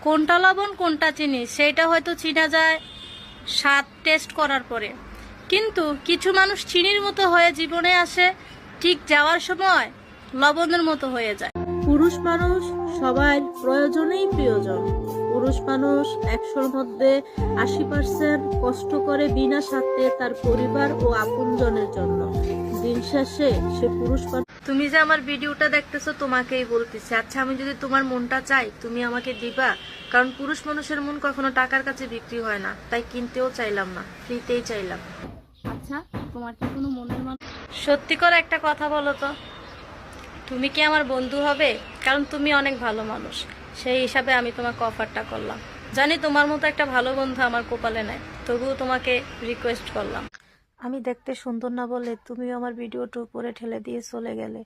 কোনটা লবণ কোনটা চিনি সেটা হয়তো চিনা যায় স্বাদ টেস্ট করার পরে, কিন্তু কিছু মানুষ চিনির মতো হয়ে জীবনে আসে, ঠিক যাওয়ার সময় লবণের মতো হয়ে যায়। পুরুষ মানুষ সবার প্রয়োজনেই প্রিয়জন। পুরুষ মানুষ 100-র মধ্যে 80% কষ্ট করে বিনা স্বার্থে তার পরিবার ও আপনজনের জন্য। দিন শেষে সে পুরুষ তুমি যে আমার ভিডিওটা দেখতেছো তোমাকেই বলতেছি, আচ্ছা আমি যদি তোমার মনটা চাই তুমি আমাকে দিবা? কারণ পুরুষ মানুষের মন কখনো টাকার কাছে বিক্রি হয় না, তাই কিনতেও চাইলাম না, ফ্রিতেই চাইলাম। আচ্ছা তোমার কি কোনো মনের মানুষ? সত্যি করে একটা কথা বলো তো, তুমি কি আমার বন্ধু হবে? কারণ তুমি অনেক ভালো মানুষ, সেই হিসাবে আমি তোমাকে অফারটা করলাম। জানি তোমার মতো একটা ভালো বন্ধু আমার কপালে নাই, তবুও তোমাকে রিকোয়েস্ট করলাম। আমি দেখতে সুন্দর না বলে তুমিও আমার ভিডিওটা উপরে ঠেলে দিয়ে চলে গেলে।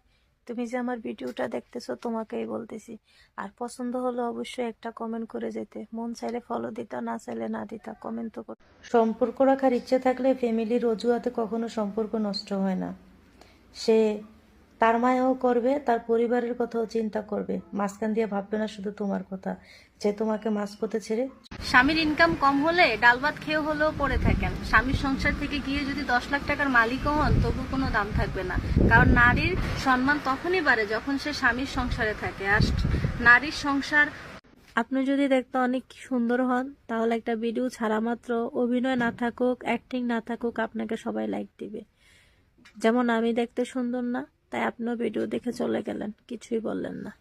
তুমি যে আমার ভিডিওটা দেখতেছো তোমাকেই বলতেছি, আর পছন্দ হলে অবশ্যই একটা কমেন্ট করে যেতে। মন চাইলে ফলো দিতা, না চাইলে না দিতা, কমেন্ট তো কর। সম্পর্ক রাখার ইচ্ছে থাকলে ফ্যামিলির অজুহাতে কখনো সম্পর্ক নষ্ট হয় না। সে তার মায়াও করবে, তার পরিবারের কথাও চিন্তা করবে, মাঝখান দিয়ে ভাববে না শুধু তোমার কথা, যে তোমাকে মাঝপথে ছেড়ে। স্বামীর ইনকাম কম হলে ডাল ভাত খেয়ে হলেও পড়ে থাকেন। স্বামীর সংসার থেকে গিয়ে যদি 10 লাখ টাকার মালিকও হন তবু কোনো দাম থাকবে না, কারণ নারীর সম্মান তখনই বাড়ে যখন সে স্বামীর সংসারে থাকে। আর নারীর সংসার, আপনি যদি দেখতে অনেক সুন্দর হন তাহলে একটা ভিডিও ছাড়া মাত্র অভিনয় না থাকুক, অ্যাক্টিং না থাকুক, আপনাকে সবাই লাইক দিবে। যেমন আমি দেখতে সুন্দর না, তাই আপনিও ভিডিও দেখে চলে গেলেন, কিছুই বললেন না।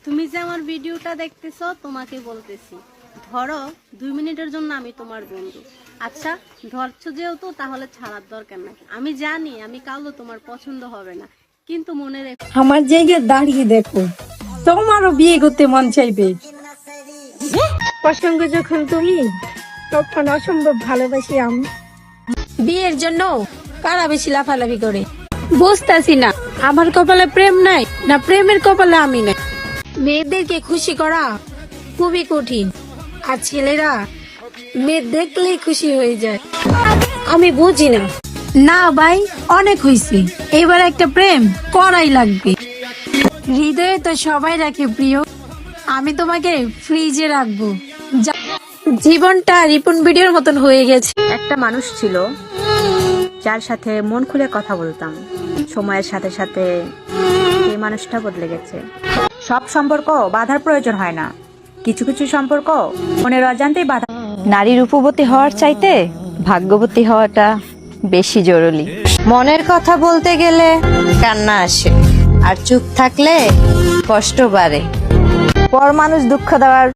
তুমি যে আমার ভিডিওটা দেখতেছো তোমাকে বলতেছি, ধরো 2 মিনিটের জন্য আমি তোমার বন্ধু। আচ্ছা ধরছো যেহেতু তাহলে ছাড়ার দরকার নাই। আমি জানি আমি কালো তোমার পছন্দ হবে না, কিন্তু মনে রেখো আমার জায়গায় দাঁড়িয়ে দেখো, তোমারও বিয়ে করতে মন চাইবে। প্রসঙ্গ যখন তুমি, তখন অসম্ভব ভালোবাসি আমি। বিয়ের জন্য কারা বেশি লাফালাফি করে বুঝতেছি না। আমার কপালে প্রেম নাই, না প্রেমের কপালে আমি নাই। মেয়েদেরকে খুশি করা খুবই কঠিন, আর ছেলেরা মেয়ে দেখলেই খুশি হয়ে যায়। আমি বুঝি না। না ভাই, অনেক হয়েছে, এবার একটা প্রেম করাই লাগবে। হৃদয়ে তো সবাই রাখে প্রিয়, আমি তোমাকে ফ্রিজে রাখবো। জীবনটা রিপন ভিডিওর মতন হয়ে গেছে। একটা মানুষ ছিল যার সাথে মন খুলে কথা বলতাম। সময়ের সাথে সাথে এই মানুষটা বদলে গেছে। সব সম্পর্ক বাধার প্রয়োজন হয় না, কিছু কিছু সম্পর্ক মনের অজান্তেই বাধা। নারী রূপবতী হওয়ার চাইতে ভাগ্যবতী হওয়াটা বেশি জরুরি। মনের কথা বলতে গেলে কান্না আসে, আর চুপ থাকলে কষ্ট বাড়ে। পর মানুষ দুঃখ দেওয়ার